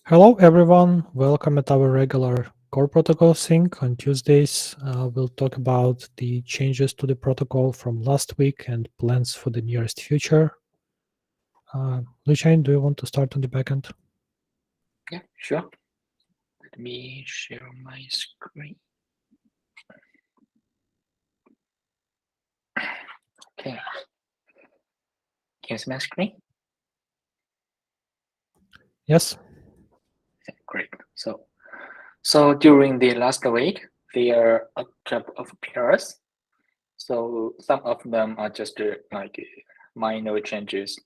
Hello everyone, welcome at our regular core protocol sync. On Tuesdays, we'll talk about the changes to the protocol from last week and plans for the nearest future. Lucian, do you want to start on the backend? Yeah, sure. Let me share my screen. Okay. Can you see my screen? Yes. Okay, great. So during the last week, there are a couple of pairs. So some of them are just minor changes,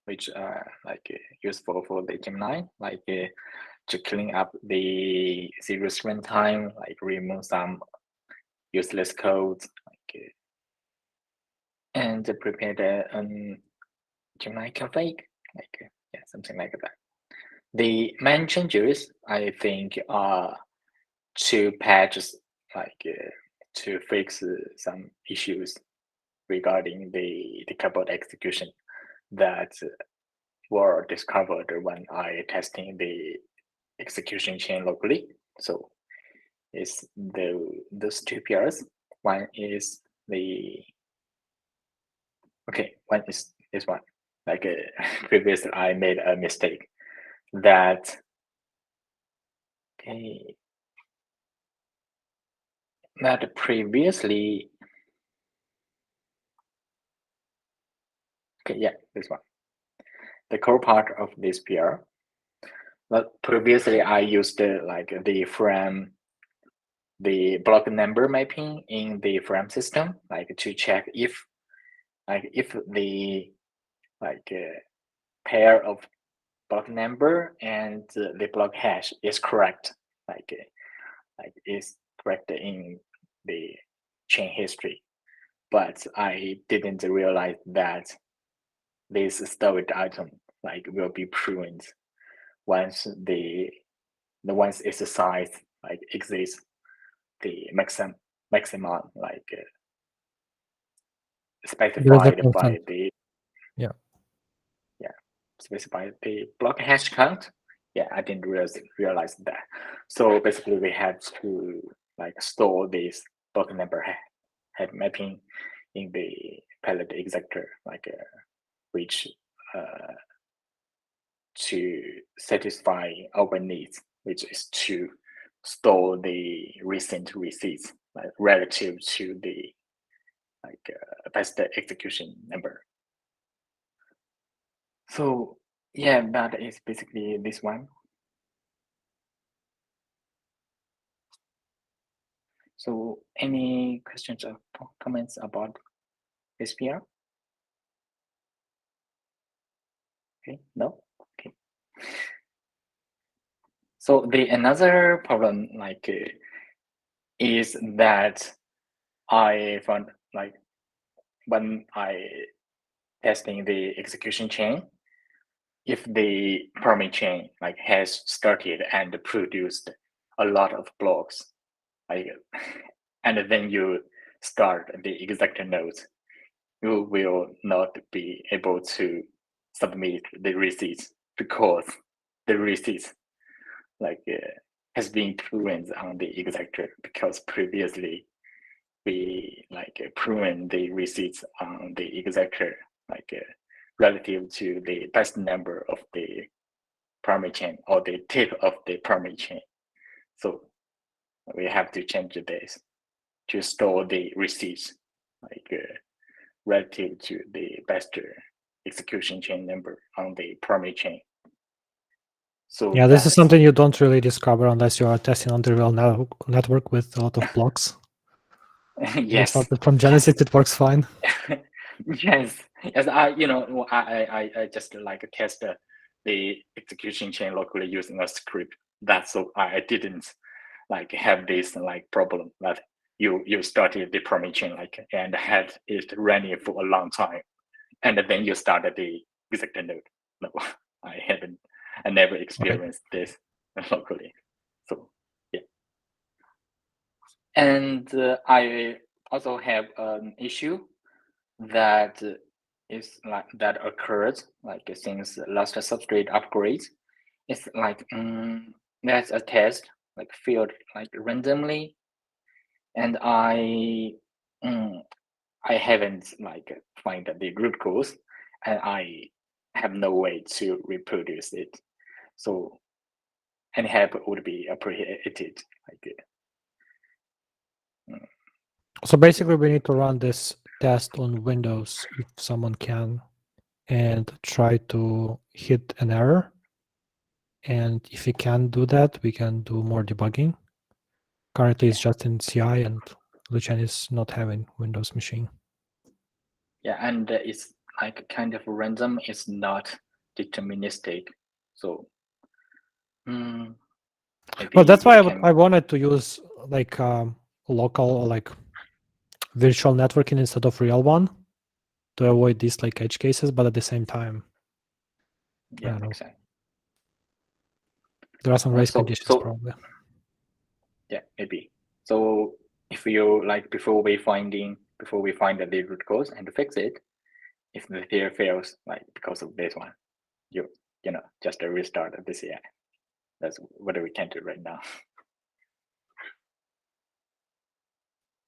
which are useful for the Gemini, to clean up the zero screen time, remove some useless codes, and prepare the Gemini config, something like that. The main changes, I think, are two patches, to fix some issues regarding the keyboard execution that were discovered when I testing the execution chain locally. So it's those two pairs. One is one is this one. Previously, I made a mistake that previously, this one, the core part of this PR. But previously, I used the block number mapping in the frame system, to check if the pair of block number and the block hash is correct, is correct in the chain history. But I didn't realize that this stored item will be pruned once the once its size exceeds the maximum specified by the yeah specified the block hash count. I didn't realize that. So basically, we had to store this block number head mapping in the palette executor, which to satisfy our needs, which is to store the recent receipts relative to the best execution number. So that is basically this one. So any questions or comments about this PR? Okay, no? Okay. So the another problem is that I found when I testing the execution chain, if the permit chain has started and produced a lot of blocks, and then you start the executor nodes, you will not be able to submit the receipts because the receipts has been pruned on the executor, because previously we prune the receipts on the executor relative to the best number of the primary chain or the tip of the primary chain. So we have to change this to store the receipts relative to the best execution chain number on the primary chain. So yeah, this is something you don't really discover unless you are testing on the real network with a lot of blocks. Yes. From Genesis, it works fine. Yes. I just test the execution chain locally using a script. That's so I didn't have this problem that you started the permit chain and had it running for a long time, and then you started the executor node. No, I never experienced this locally. So yeah. And I also have an issue that is that occurs since last substrate upgrades, it's like there's a test like filled like randomly, and I haven't like find the root cause, and I have no way to reproduce it. So any help would be appreciated. Like So basically, we need to run this test on Windows if someone can, and try to hit an error. And if we can't do that, we can do more debugging. Currently, it's just in CI, and Lucian is not having Windows machine. yeah, and it's like kind of random. It's not deterministic. So maybe Well, that's it why can. I wanted to use like local or like virtual networking instead of real one to avoid these like edge cases, but at the same time, I Yeah, don't know. makes sense. There are some race So conditions probably. yeah, maybe. So if you like before we find the root cause and fix it, if the theory fails like because of this one, you know just restart the CI. That's what we can do right now.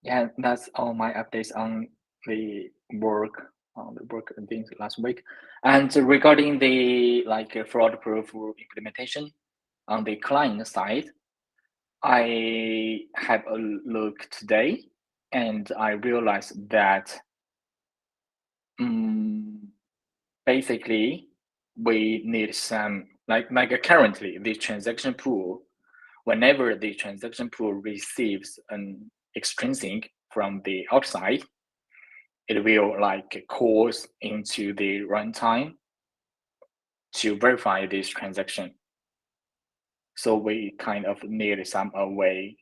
Yeah, that's all my updates on the work things last week. And regarding the like fraud-proof implementation on the client side, I had a look today, and I realized that basically we need some like currently the transaction pool. Whenever the transaction pool receives an extrinsic from the outside, it will like calls into the runtime to verify this transaction. So we kind of need some way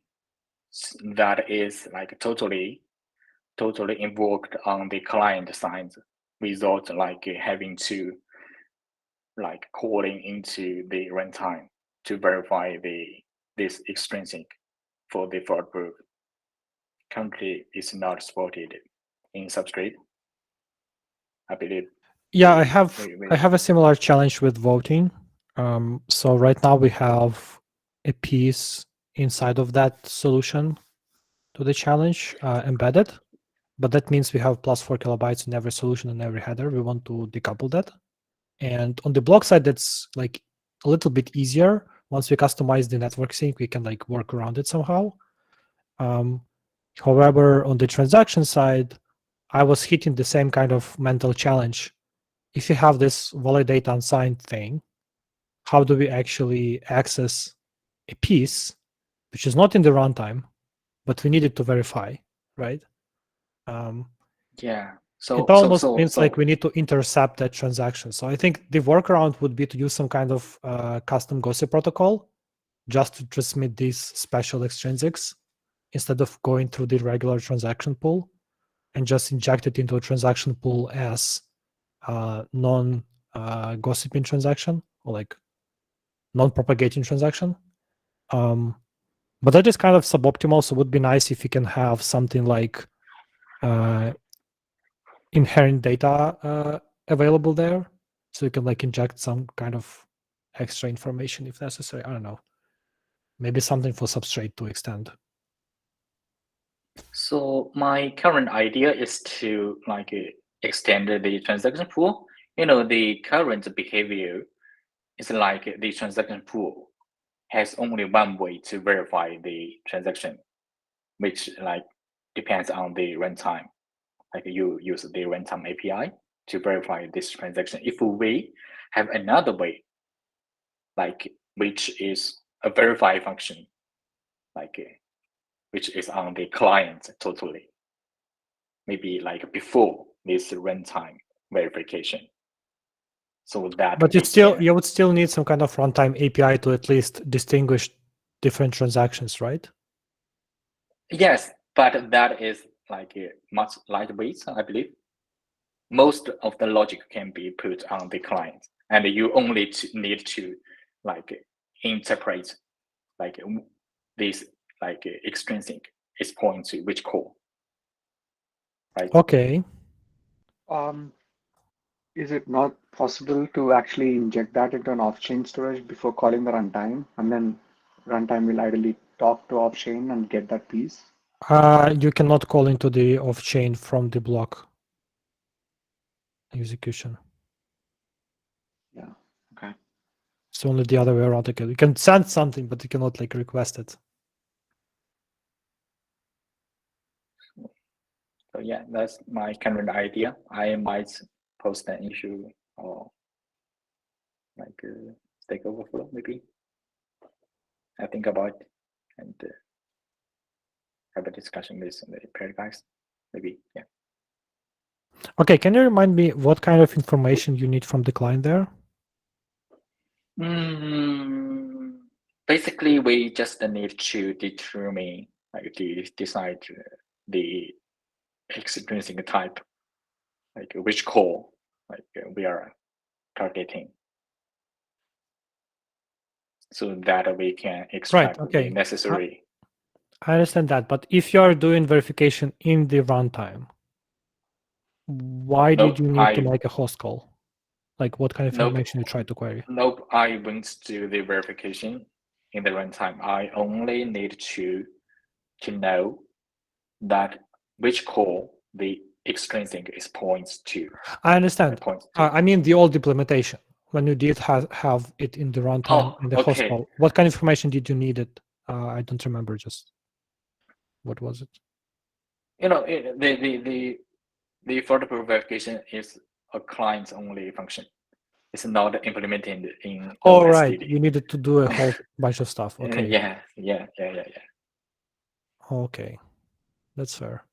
that is like totally invoked on the client side without like having to like calling into the runtime to verify this extrinsic for the fraud proof. Currently, it's not supported in Substrate. I believe. Yeah, I We have a similar challenge with voting. So right now we have a piece inside of that solution to the challenge embedded, but that means we have plus 4 kilobytes in every solution and every header. We want to decouple that. And on the block side, that's like a little bit easier. Once we customize the network sync, we can like work around it somehow. However, on the transaction side, I was hitting the same kind of mental challenge. If you have this validate unsigned thing, how do we actually access a piece which is not in the runtime, but we need it to verify, right? Yeah. It almost means like we need to intercept that transaction. So I think the workaround would be to use some kind of custom gossip protocol just to transmit these special extrinsics instead of going through the regular transaction pool, and just inject it into a transaction pool as non gossiping transaction or like non-propagating transaction. But that is kind of suboptimal. So it would be nice if you can have something like inherent data available there, so you can like inject some kind of extra information if necessary. I don't know. Maybe something for Substrate to extend. So my current idea is to like extend the transaction pool. You know, the current behavior is like the transaction pool has only one way to verify the transaction, which like depends on the runtime. Like you use the runtime API to verify this transaction. If we have another way, like which is a verify function, like which is on the client totally, maybe like before this runtime verification, so that But we can. you would still need some kind of runtime API to at least distinguish different transactions, right? Yes, but that is like much lightweight, I believe. Most of the logic can be put on the client, and you only need to like interpret like this like extrinsic is pointing to which core, right? Okay. Is it not possible to actually inject that into an off-chain storage before calling the runtime, and then runtime will ideally talk to off-chain and get that piece? You cannot call into the off-chain from the block execution. Yeah. Okay. It's only the other way around. You can send something, but you cannot like request it. So yeah, that's my current idea. I might post an issue or like Stack Overflow maybe. I think about it and have a discussion with the pair guys. Maybe, yeah. Okay, can you remind me what kind of information you need from the client there? Basically, we just need to determine, like, decide the extrinsic type, like which core, like we are targeting, so that we can extract okay. the necessary. I understand that, but if you are doing verification in the runtime, why did Nope, you need to make a host call? Like, what kind of Nope. information you try to query? Nope, I won't do the verification in the runtime. I only need to know that which core the extrinsic is points to. I understand. Points to. I mean the old implementation when you did have it in the runtime in the host okay. call. What kind of information did you need it? I don't remember. Just what was it? You know, the further verification is a client only function. It's not implemented in Oh, right. OSDD. You needed to do a whole bunch of stuff. Okay. Yeah. Okay, that's fair.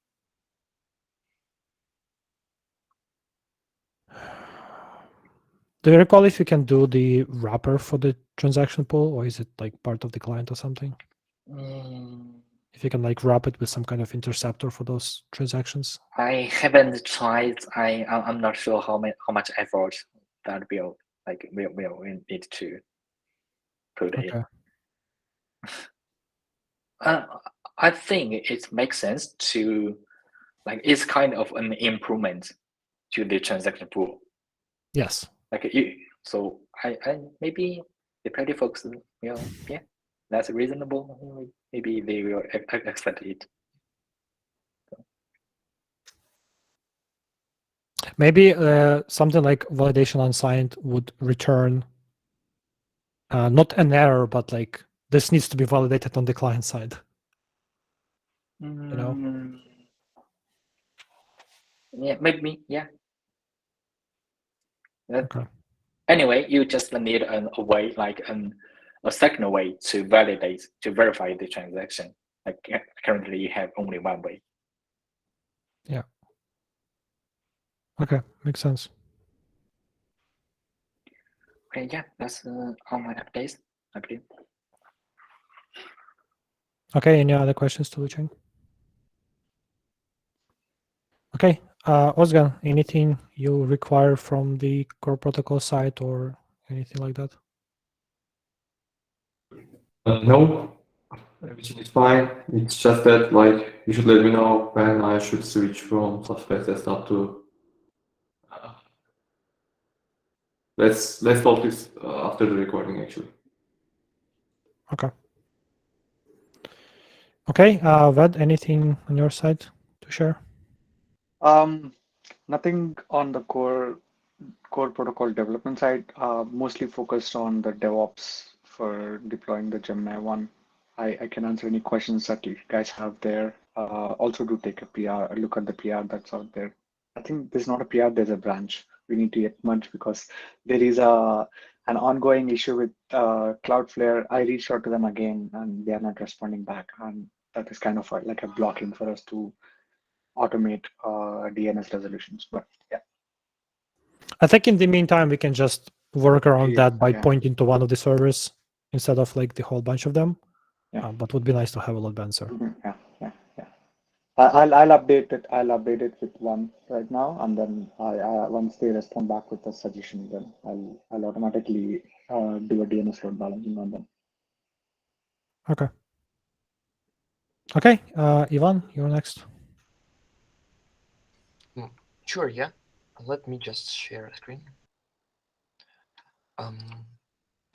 Do you recall if you can do the wrapper for the transaction pool, or is it like part of the client or something? If you can like wrap it with some kind of interceptor for those transactions. I haven't tried. I'm not sure how much effort that will need to put in. Okay. I think it makes sense to, like, it's kind of an improvement to the transaction pool. Yes. Like so I maybe the party folks, yeah, that's reasonable. Maybe they will accept it. Maybe something like validation unsigned would return not an error, but like this needs to be validated on the client side. You know? Yeah, maybe, yeah. Okay. Anyway, you just need a way, like a second way to verify the transaction. Like currently, you have only one way. Yeah. Okay, makes sense. Okay, yeah, that's all my updates, I believe. Okay, any other questions to Lucheng? Okay, Ozgan, anything you require from the core protocol side or anything like that? No, everything is fine. It's just that, like, you should let me know when I should switch from Subspace desktop to. Let's talk this after the recording, actually. Okay. Okay, Ved, anything on your side to share? Nothing on the core protocol development side. Mostly focused on the DevOps for deploying the Gemini one. I can answer any questions that you guys have there. Also do take a PR, look at the PR that's out there. I think there's not a PR, there's a branch. We need to get merged because there is an ongoing issue with Cloudflare. I reached out to them again and they are not responding back. And that is kind of like a blocking for us to automate DNS resolutions. But yeah. I think in the meantime, we can just work around that by Yeah. pointing to one of the servers instead of like the whole bunch of them. Yeah. But would be nice to have a load balancer. Yeah. I'll update it. I'll update it with one right now, and then once they respond back with a suggestion, then I'll automatically do a DNS load balancing on them. Okay. Okay, Ivan, you're next. Sure, yeah. let me just share a screen.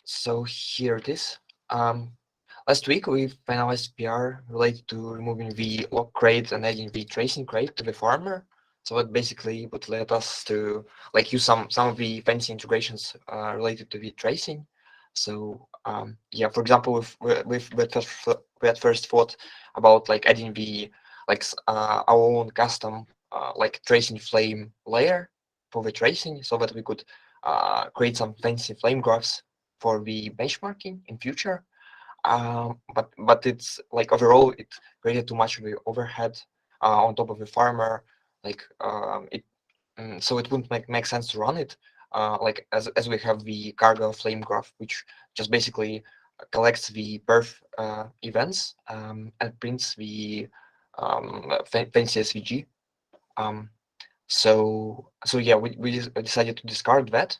So here it is. Last week we finalized PR related to removing the lock crate and adding the tracing crate to the farmer. So that basically would let us to use some of the fancy integrations related to the tracing. So yeah, for example, we at first thought about adding the our own custom tracing flame layer for the tracing, so that we could create some fancy flame graphs for the benchmarking in future. But it's overall it created too much of the overhead on top of the farmer. So it wouldn't make sense to run it as we have the cargo flame graph, which just basically collects the perf events and prints the fancy SVG. So yeah, we decided to discard that.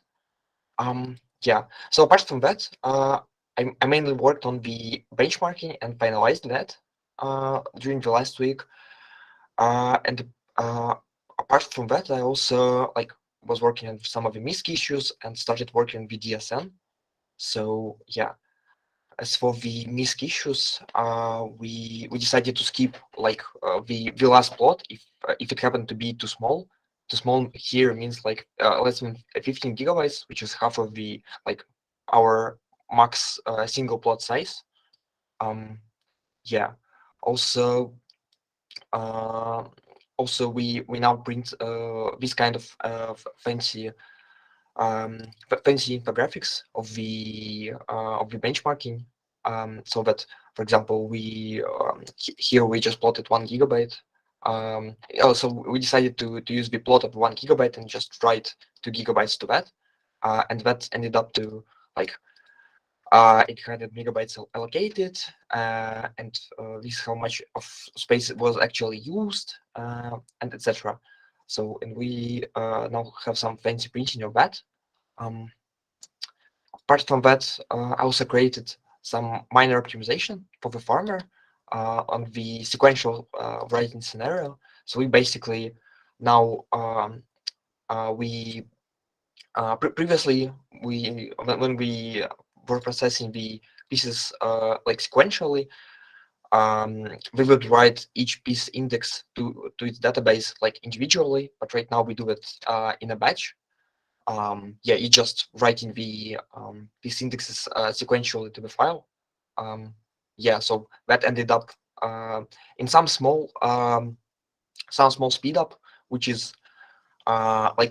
Yeah. So apart from that, I mainly worked on the benchmarking and finalized that during the last week. And apart from that, I also was working on some of the MISC issues and started working with DSN. So yeah, as for the MISC issues, we decided to skip the last plot if it happened to be too small. Too small here means less than 15 gigabytes, which is half of the our max single plot size. Yeah. Also, we now print this kind of fancy infographics of the benchmarking, so that, for example, here we just plotted 1 gigabyte. Also, we decided to use the plot of 1 gigabyte and just write 2 gigabytes to that, and that ended up to 800 megabytes allocated, and this is how much of space was actually used, and etc. So, and we now have some fancy printing of that. Apart from that, I also created some minor optimization for the farmer on the sequential writing scenario. So we basically now previously when we were processing the pieces sequentially, we would write each piece index to its database individually, but right now we do it in a batch. Yeah, you just writing the these indexes sequentially to the file. Yeah, so that ended up in some small speed up, which is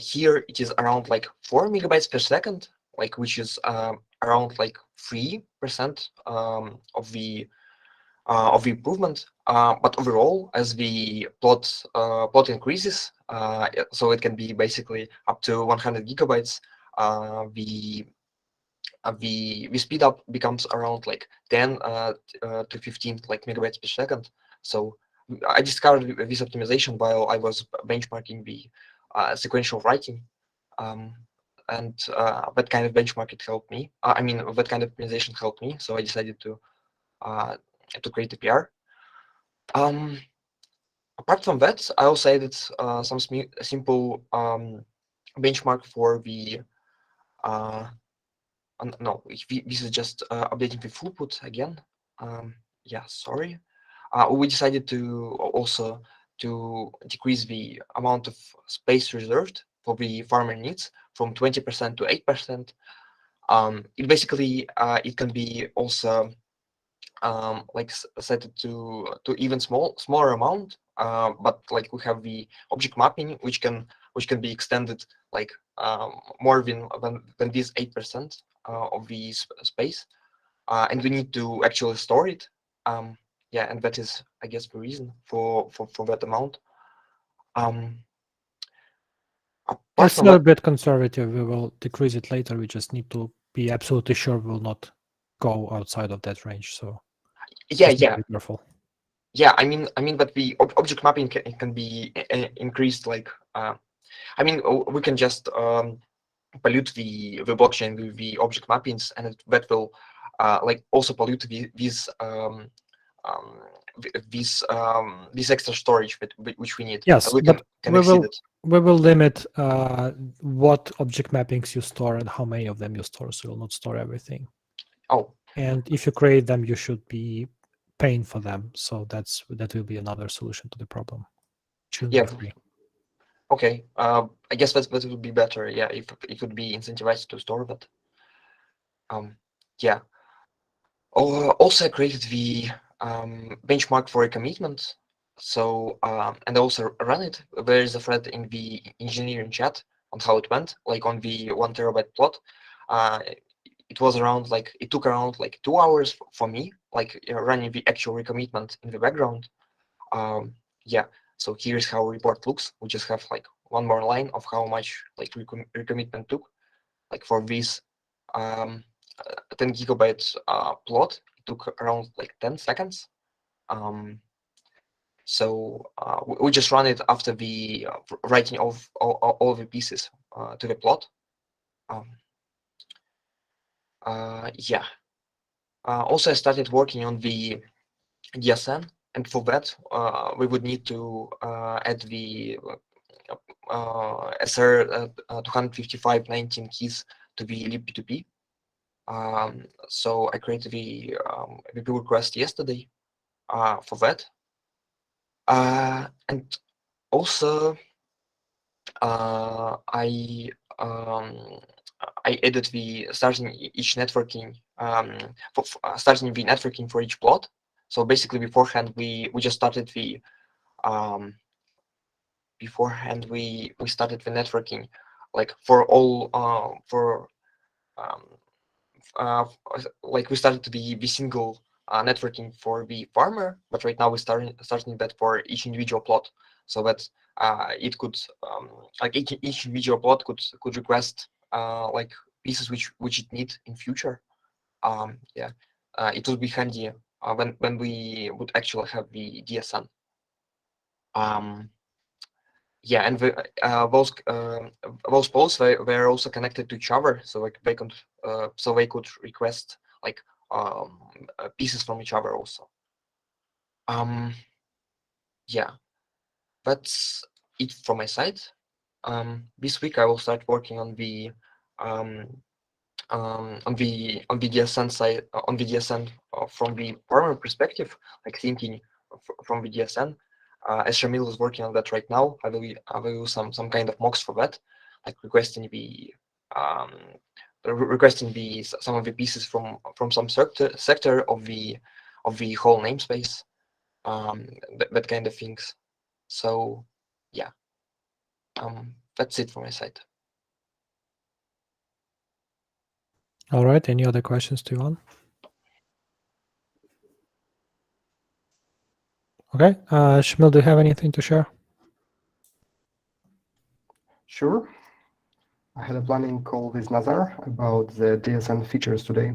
here it is around 4 megabytes per second, which is around 3% of the improvement. But overall, as the plot increases, so it can be basically up to 100 gigabytes. The speed up becomes around 10 to 15 megabytes per second. So I discovered this optimization while I was benchmarking the sequential writing, and that kind of benchmarking helped me. I mean, that kind of optimization helped me. So I decided to create a PR. Apart from that, I also added some simple benchmark for the no, this is just updating the throughput again. Yeah, sorry. We decided to also to decrease the amount of space reserved for the farmer needs from 20% to 8%. It basically it can be also set it to even smaller amount, but we have the object mapping which can be extended more than this 8% of the space, and we need to actually store it. Yeah, and that is, I guess, the reason for that amount. It's a bit conservative. We will decrease it later. We just need to be absolutely sure we will not go outside of that range. So yeah, be careful. Yeah, I mean that the object mapping can be increased. I mean, we can just pollute the blockchain with the object mappings, and that will also pollute this extra storage which we need. Yes, we but can exceed it. We will limit what object mappings you store and how many of them you store, so you'll not store everything. Oh, And if you create them, you should be paying for them. So that will be another solution to the problem. Shouldn't yeah. be free. Okay. I guess that would be better. Yeah, if it could be incentivized to store that. Yeah. Also, I created the benchmark for a commitment. So and also run it. There is a thread in the engineering chat on how it went, like on the 1 terabyte plot. It was around it took around 2 hours for me, running the actual recommitment in the background. Yeah. So here's how report looks. We just have one more line of how much recommitment took. For this 10 gigabyte plot, it took around 10 seconds. So we just run it after the writing of all the pieces to the plot. Yeah. Also, I started working on the DSN, and for that, we would need to add the SR 255.19 keys to the libp2p. So I created the pull request yesterday for that. And also, I added the starting each networking starting the networking for each plot. So basically, beforehand we just started the we started the networking for all we started the single networking for the farmer, but right now we're starting that for each individual plot, so that it could each individual plot could request pieces which it need in future. Yeah, it would be handy when we would actually have the DSN. Yeah, and those posts were also connected to each other, so they could request pieces from each other also. Yeah, that's it from my side. This week I will start working on the DSN side, on the DSN from the farmer perspective, thinking from the DSN. As Shamil is working on that right now, I will do some kind of mocks for that, requesting some of the pieces from some sector of the whole namespace, that kind of things. So yeah, that's it from my side. All right. Any other questions to Ivan? Okay. Shamil, do you have anything to share? Sure. I had a planning call with Nazar about the DSN features today.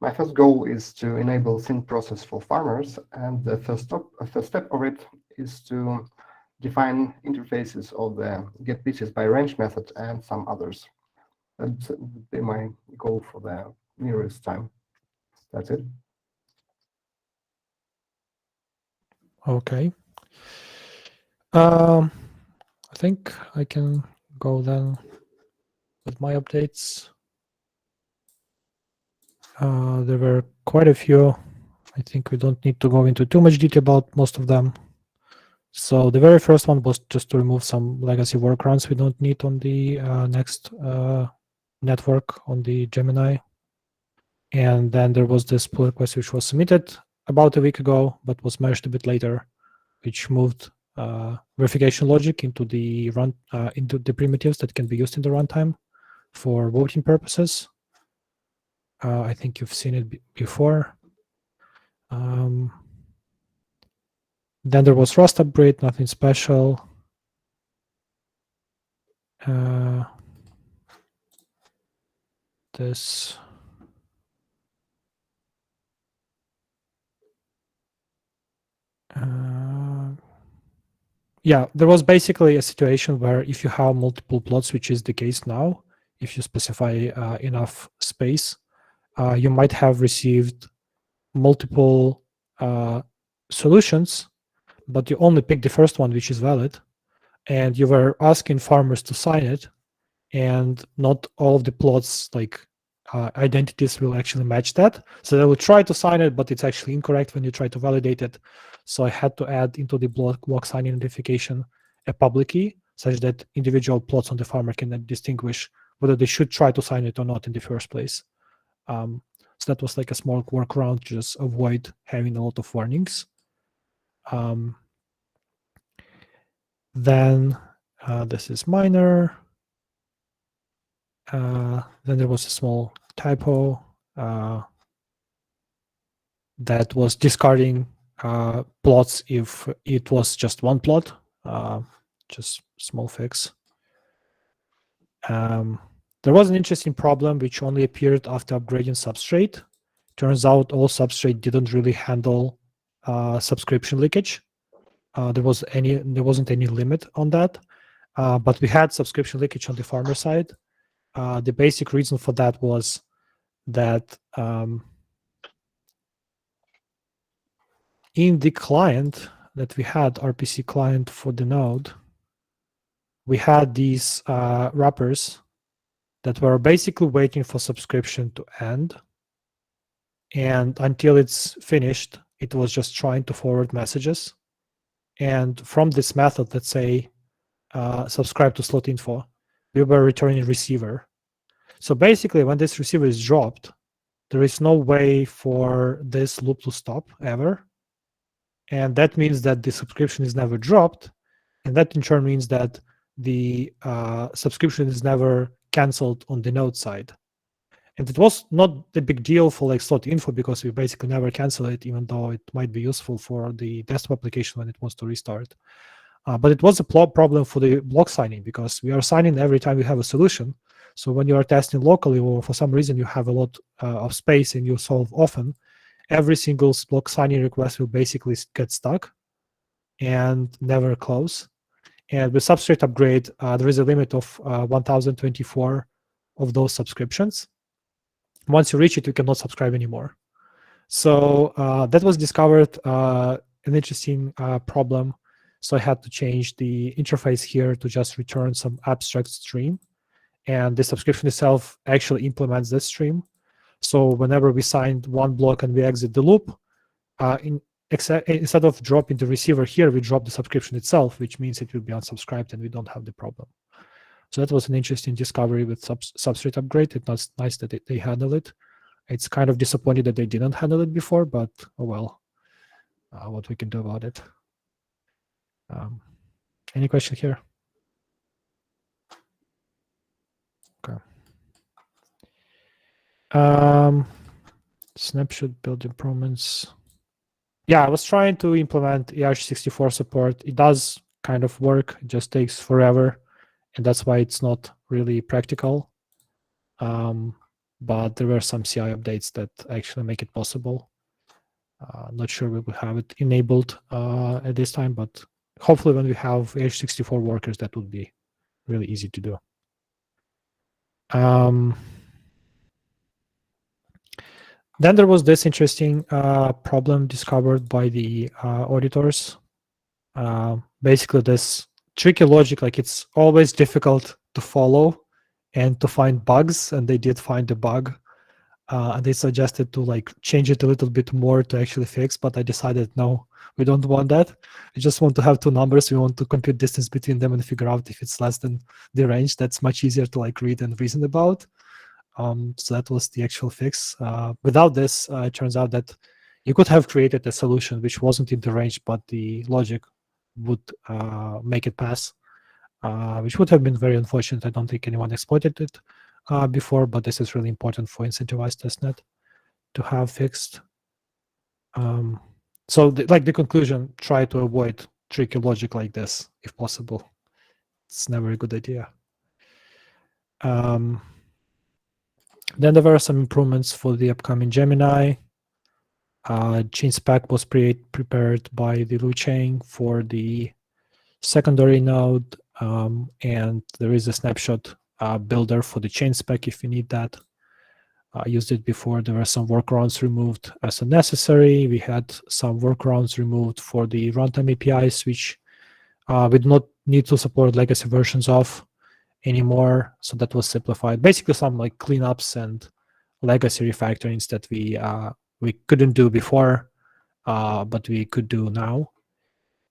My first goal is to enable sync process for farmers, and the first step of it is to define interfaces of the get pieces by range method and some others. That would be my goal for the nearest time. That's it. Okay. I think I can go then with my updates. There were quite a few. I think we don't need to go into too much detail about most of them. So the very first one was just to remove some legacy workarounds we don't need on the next network on the Gemini. And then there was this pull request which was submitted about a week ago, but was merged a bit later, which moved verification logic into the into the primitives that can be used in the runtime for voting purposes. I think you've seen it before. Then there was Rust upgrade, nothing special. This. Yeah, there was basically a situation where if you have multiple plots, which is the case now, if you specify enough space, you might have received multiple solutions, but you only pick the first one which is valid, and you were asking farmers to sign it, and not all of the plots like identities will actually match that. So they will try to sign it, but it's actually incorrect when you try to validate it. So I had to add into the block signing identification a public key, such that individual plots on the farmer can distinguish whether they should try to sign it or not in the first place. So that was like a small workaround to just avoid having a lot of warnings. Then this is minor. Then there was a small typo that was discarding plots if it was just one plot, just small fix. There was an interesting problem which only appeared after upgrading Substrate. Turns out all Substrate didn't really handle subscription leakage. There wasn't any limit on that, but we had subscription leakage on the farmer side. The basic reason for that was that in the client that we had, RPC client for the node, we had these wrappers that were basically waiting for subscription to end. And until it's finished, it was just trying to forward messages. And from this method, let's say, subscribe to slot info, we were returning receiver. So basically, when this receiver is dropped, there is no way for this loop to stop ever. And that means that the subscription is never dropped. And that in turn means that the subscription is never canceled on the node side. And it was not the big deal for like slot info because we basically never cancel it, even though it might be useful for the desktop application when it wants to restart. But it was a problem for the block signing because we are signing every time we have a solution. So when you are testing locally or for some reason you have a lot of space and you solve often, every single block signing request will basically get stuck and never close. And with Substrate upgrade, there is a limit of 1024 of those subscriptions. Once you reach it, you cannot subscribe anymore. So that was discovered an interesting problem. So I had to change the interface here to just return some abstract stream. And the subscription itself actually implements this stream. So whenever we signed one block and we exit the loop, instead of dropping the receiver here, we drop the subscription itself, which means it will be unsubscribed and we don't have the problem. So that was an interesting discovery with Substrate upgrade. It was nice that they handle it. It's kind of disappointing that they didn't handle it before, but oh well, what we can do about it. Any question here? Okay. Snapshot build improvements. Yeah, I was trying to implement EH64 support. It does kind of work. It just takes forever. And that's why it's not really practical. But there were some CI updates that actually make it possible. Not sure we will have it enabled at this time, but hopefully when we have EH64 workers, that would be really easy to do. Then there was this interesting problem discovered by the auditors. Basically, this tricky logic, like it's always difficult to follow and to find bugs, and they did find a bug. And they suggested to like change it a little bit more to actually fix, but I decided no, we don't want that. We just want to have two numbers. We want to compute distance between them and figure out if it's less than the range. That's much easier to like read and reason about. So that was the actual fix. Without this, it turns out that you could have created a solution which wasn't in the range, but the logic would make it pass, which would have been very unfortunate. I don't think anyone exploited it before, but this is really important for incentivized testnet to have fixed. So the conclusion, try to avoid tricky logic like this if possible. It's never a good idea. Then there were some improvements for the upcoming Gemini. Chain spec was prepared by the Luchain for the secondary node, and there is a snapshot builder for the chain spec if you need that. I used it before. There were some workarounds removed as necessary. We had some workarounds removed for the runtime APIs, which we do not need to support legacy versions of anymore. So that was simplified. Basically, some like cleanups and legacy refactorings that we couldn't do before, but we could do now.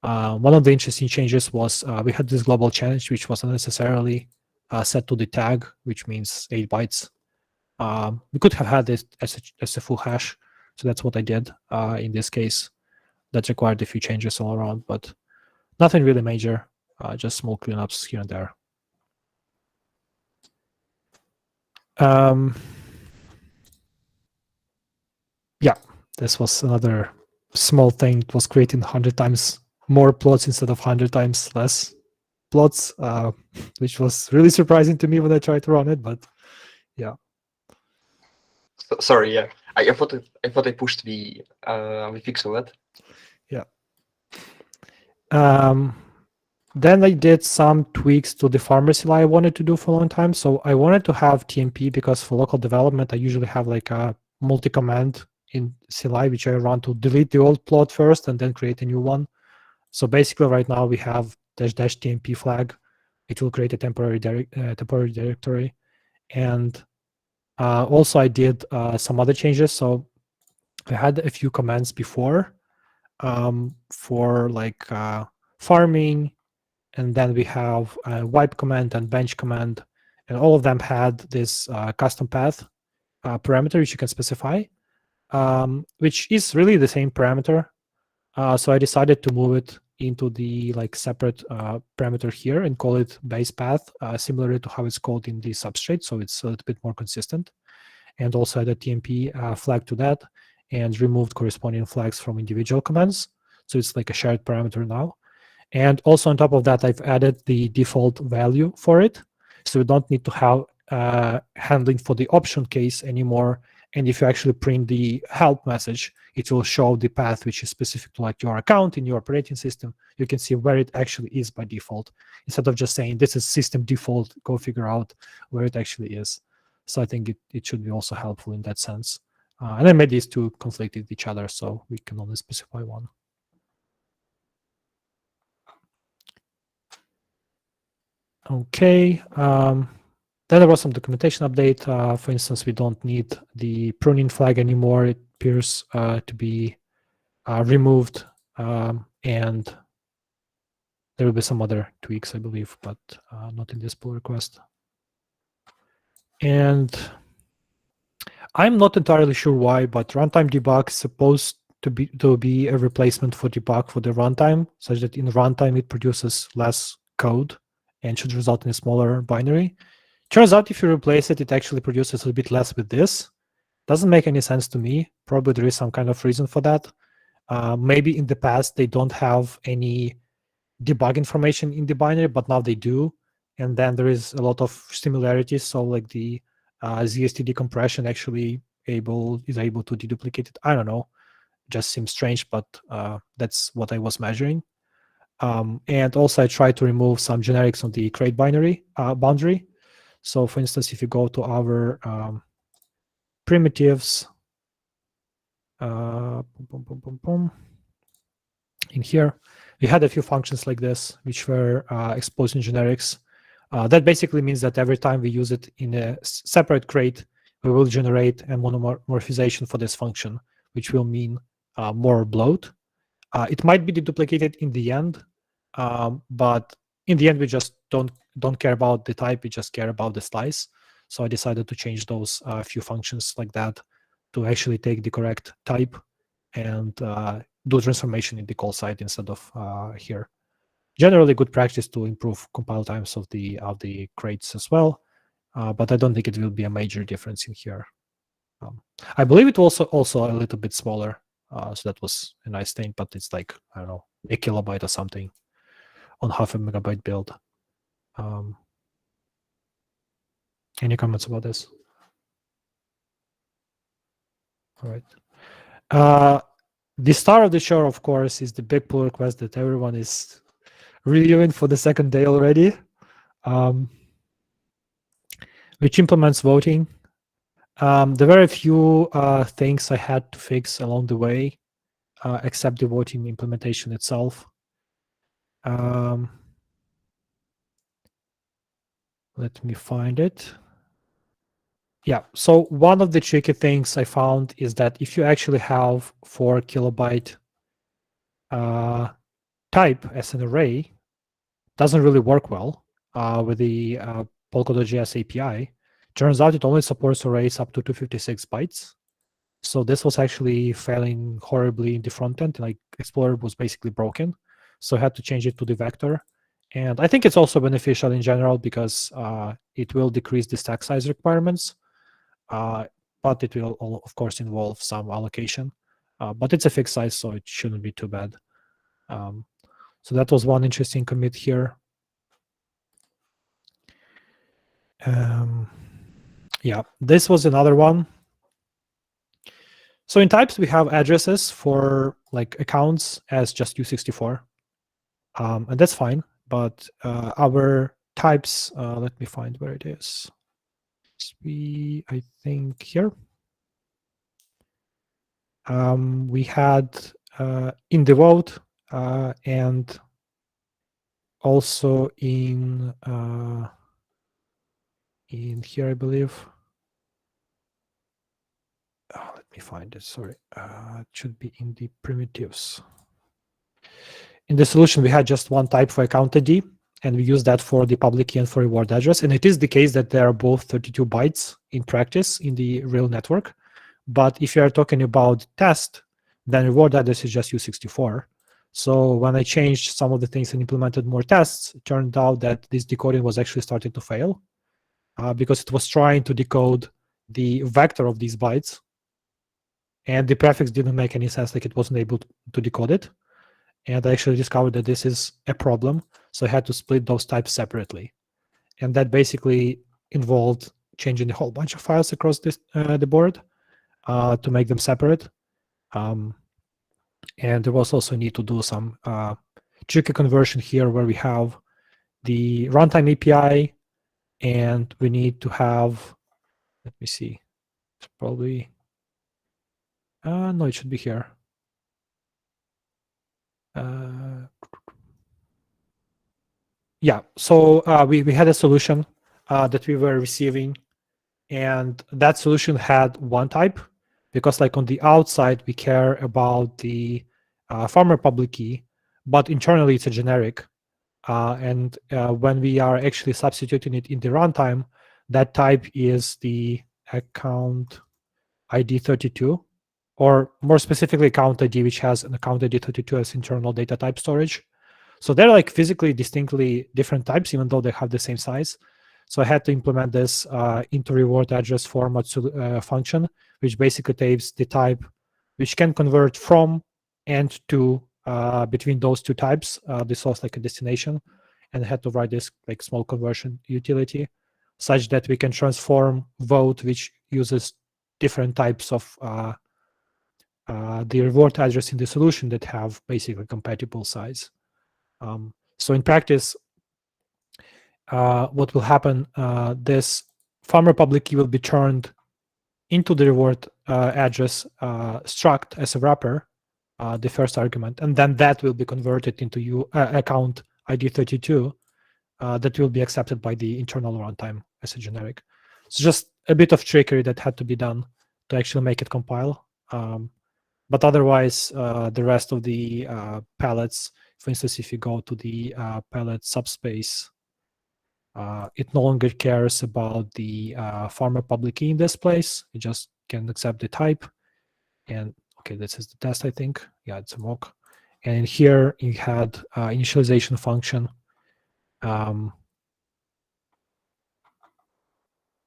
One of the interesting changes was we had this global challenge, which was unnecessarily set to the tag, which means 8 bytes. We could have had this as a full hash, so that's what I did in this case. That required a few changes all around, but nothing really major, just small cleanups here and there. Yeah, this was another small thing. It was creating 100 times more plots instead of 100 times less plots, which was really surprising to me when I tried to run it, but yeah. Sorry, yeah. I thought I pushed the fix of it. Yeah. Then I did some tweaks to the farmer CLI I wanted to do for a long time. So I wanted to have TMP because for local development, I usually have like a multi-command in CLI, which I run to delete the old plot first and then create a new one. So basically right now we have --TMP flag. It will create a temporary directory. And also I did some other changes. So I had a few commands before for like farming, and then we have a wipe command and bench command, and all of them had this custom path parameter which you can specify, which is really the same parameter. So I decided to move it into the like separate parameter here and call it base path, similar to how it's called in the substrate. So it's a little bit more consistent. And also added TMP flag to that and removed corresponding flags from individual commands. So it's like a shared parameter now. And also on top of that, I've added the default value for it. So we don't need to have handling for the option case anymore. And if you actually print the help message, it will show the path which is specific to like your account in your operating system. You can see where it actually is by default, instead of just saying this is system default, go figure out where it actually is. So I think it should be also helpful in that sense. And I made these two conflict with each other, so we can only specify one. Okay. Then there was some documentation update. For instance, we don't need the pruning flag anymore. It appears to be removed, and there will be some other tweaks, I believe, but not in this pull request. And I'm not entirely sure why, but runtime debug is supposed to be a replacement for debug for the runtime, such that in runtime it produces less code and should result in a smaller binary. Turns out if you replace it, it actually produces a bit less with this. Doesn't make any sense to me. Probably there is some kind of reason for that. Maybe in the past they don't have any debug information in the binary, but now they do. And then there is a lot of similarities. So like the ZST decompression actually is able to deduplicate it. I don't know. Just seems strange, but that's what I was measuring. And also I tried to remove some generics on the crate binary boundary. So for instance, if you go to our primitives, in here, we had a few functions like this, which were exposing generics. That basically means that every time we use it in a separate crate, we will generate a monomorphization for this function, which will mean more bloat. It might be deduplicated in the end, but in the end, we just don't care about the type, we just care about the slice. So I decided to change those few functions like that to actually take the correct type and do transformation in the call side instead of here. Generally good practice to improve compile times of the crates as well, but I don't think it will be a major difference in here. I believe it was also a little bit smaller, so that was a nice thing, but it's like, I don't know, a kilobyte or something on 0.5 megabyte build. Any comments about this? All right. The star of the show, of course, is the big pull request that everyone is reviewing for the second day already, which implements voting. There were a few things I had to fix along the way, except the voting implementation itself. Let me find it. Yeah, so one of the tricky things I found is that if you actually have 4 kilobyte type as an array, doesn't really work well with the Polkadot.js API. Turns out it only supports arrays up to 256 bytes. So this was actually failing horribly in the front end. Like Explorer was basically broken. So I had to change it to the vector. And I think it's also beneficial in general because it will decrease the stack size requirements. But it will, of course, involve some allocation. But it's a fixed size, so it shouldn't be too bad. So that was one interesting commit here. Yeah, this was another one. So in types, we have addresses for like accounts as just U64. And that's fine. But our types, let me find where it is. I think here. We had in devote and also in here, I believe. Oh, let me find it. Sorry, it should be in the primitives. In the solution, we had just one type for account ID, and we use that for the public key and for reward address. And it is the case that there are both 32 bytes in practice in the real network. But if you are talking about test, then reward address is just U64. So when I changed some of the things and implemented more tests, it turned out that this decoding was actually starting to fail because it was trying to decode the vector of these bytes. And the prefix didn't make any sense, like it wasn't able to decode it. And I actually discovered that this is a problem. So I had to split those types separately. And that basically involved changing a whole bunch of files across this, the board to make them separate. And there was also a need to do some tricky conversion here where we have the runtime API and we need to have, let me see, it's probably, no, it should be here. Yeah, so we had a solution that we were receiving, and that solution had one type because like on the outside, we care about the farmer public key, but internally it's a generic. And when we are actually substituting it in the runtime, that type is the account ID 32, or more specifically account ID, which has an account ID 32 as internal data type storage. So they're like physically distinctly different types, even though they have the same size. So I had to implement this into reward address format function, which basically takes the type, which can convert from and to between those two types. This was like a destination, and I had to write this like small conversion utility, such that we can transform vote, which uses different types of the reward address in the solution that have basically compatible size. So in practice, what will happen, this farmer public key will be turned into the reward address struct as a wrapper, the first argument, and then that will be converted into account ID 32 that will be accepted by the internal runtime as a generic. So just a bit of trickery that had to be done to actually make it compile. But otherwise, the rest of the palettes, for instance, if you go to the palette Subspace, it no longer cares about the farmer public key in this place. It just can accept the type. And okay, this is the test, I think. Yeah, it's a mock. And here you had initialization function.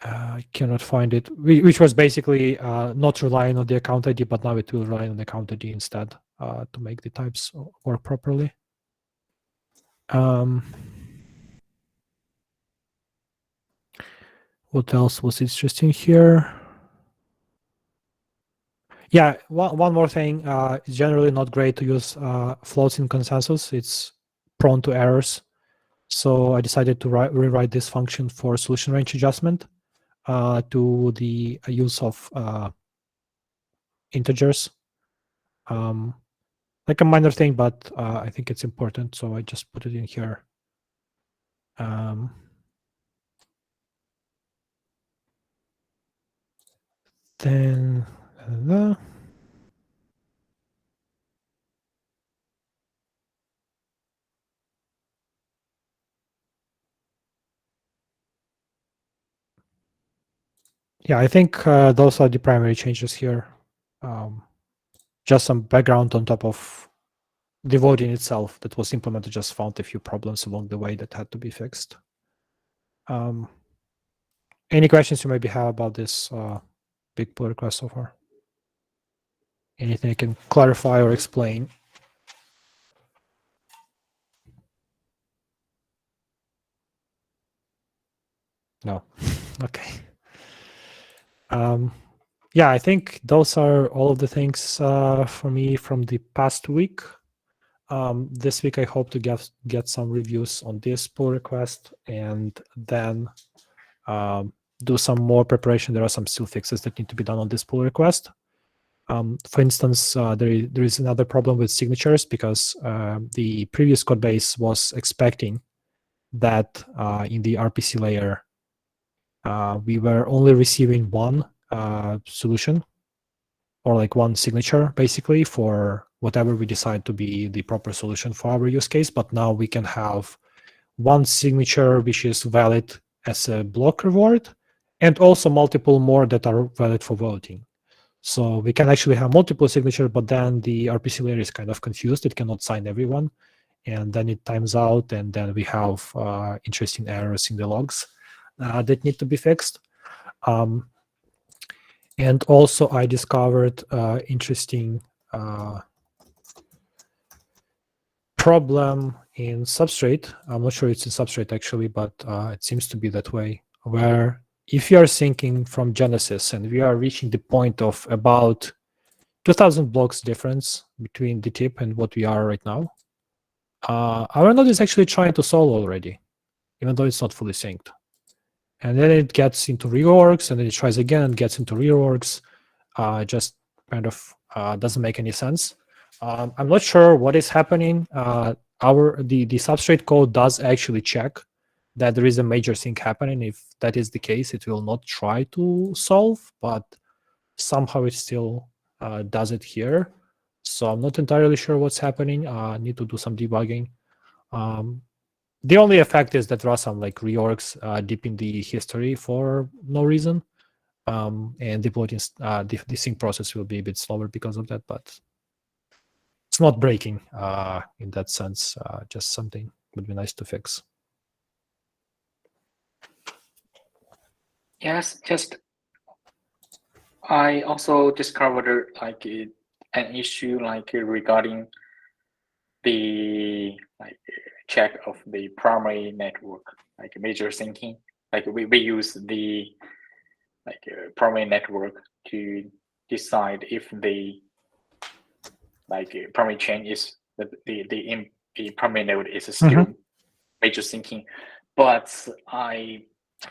I cannot find it, which was basically not relying on the account ID, but now it will rely on the account ID instead to make the types work properly. What else was interesting here? Yeah, one more thing. It's generally not great to use floats in consensus. It's prone to errors. So I decided to rewrite this function for solution range adjustment to the use of integers. Like a minor thing, but I think it's important. So I just put it in here. then yeah, I think those are the primary changes here. Just some background on top of the voting itself that was implemented, just found a few problems along the way that had to be fixed. Any questions you maybe have about this big pull request so far? Anything I can clarify or explain? No. Okay. Yeah, I think those are all of the things for me from the past week. This week, I hope to get some reviews on this pull request and then do some more preparation. There are some still fixes that need to be done on this pull request. For instance, there is another problem with signatures because the previous code base was expecting that in the RPC layer, we were only receiving one solution or like one signature basically for whatever we decide to be the proper solution for our use case. But now we can have one signature which is valid as a block reward and also multiple more that are valid for voting. So we can actually have multiple signatures, but then the RPC layer is kind of confused. It cannot sign everyone. And then it times out, and then we have interesting errors in the logs that need to be fixed. And also I discovered interesting problem in Substrate. I'm not sure it's in Substrate actually, but it seems to be that way, where if you are syncing from Genesis and we are reaching the point of about 2000 blocks difference between the tip and what we are right now, our node is actually trying to solve already, even though it's not fully synced. And then it gets into reorgs, and then it tries again and gets into reorgs. Just kind of doesn't make any sense. I'm not sure what is happening. The Substrate code does actually check that there is a major sync happening. If that is the case, it will not try to solve, but somehow it still does it here. So I'm not entirely sure what's happening. I need to do some debugging. The only effect is that there are some like reorgs deep in the history for no reason. And the sync process will be a bit slower because of that, but it's not breaking in that sense. Just something would be nice to fix. Yes, just I also discovered like an issue like regarding the check of the primary network, like major syncing. Like we use the primary network to decide if the primary chain is the primary node is still major syncing, but I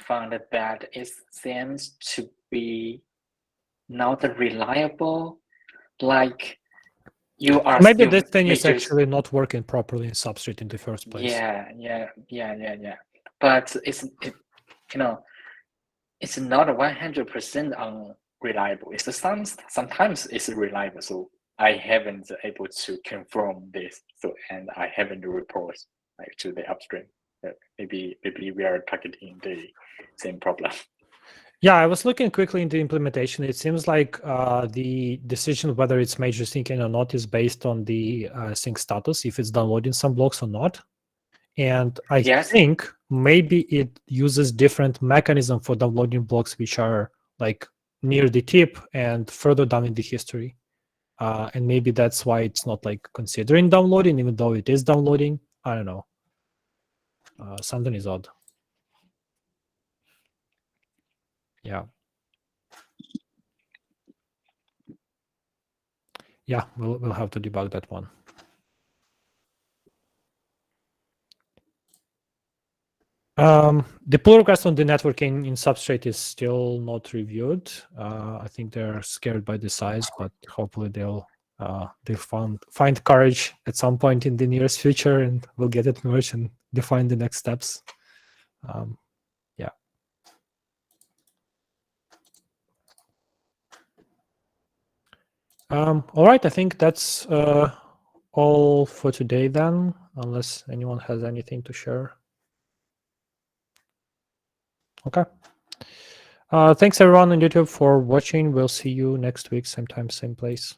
found that it seems to be not reliable. Like you are maybe still this thing is major. actually not working properly in Substrate in the first place. Yeah. But it's it's not 100% unreliable. It's sometimes it's reliable. So I haven't able to confirm this. So and I haven't report like to the upstream. Maybe we are targeting the same problem. Yeah, I was looking quickly into implementation. It seems like the decision whether it's major syncing or not is based on the sync status, if it's downloading some blocks or not. And I think maybe it uses different mechanism for downloading blocks which are like near the tip and further down in the history. And maybe that's why it's not like considering downloading, even though it is downloading. I don't know. Something is odd. Yeah. Yeah, we'll have to debug that one. The pull request on the networking in Substrate is still not reviewed. I think they're scared by the size, but hopefully they'll find courage at some point in the nearest future, and we'll get it merged and define the next steps. Yeah. All right, I think that's all for today then, unless anyone has anything to share. Okay. Thanks everyone on YouTube for watching. We'll see you next week, same time, same place.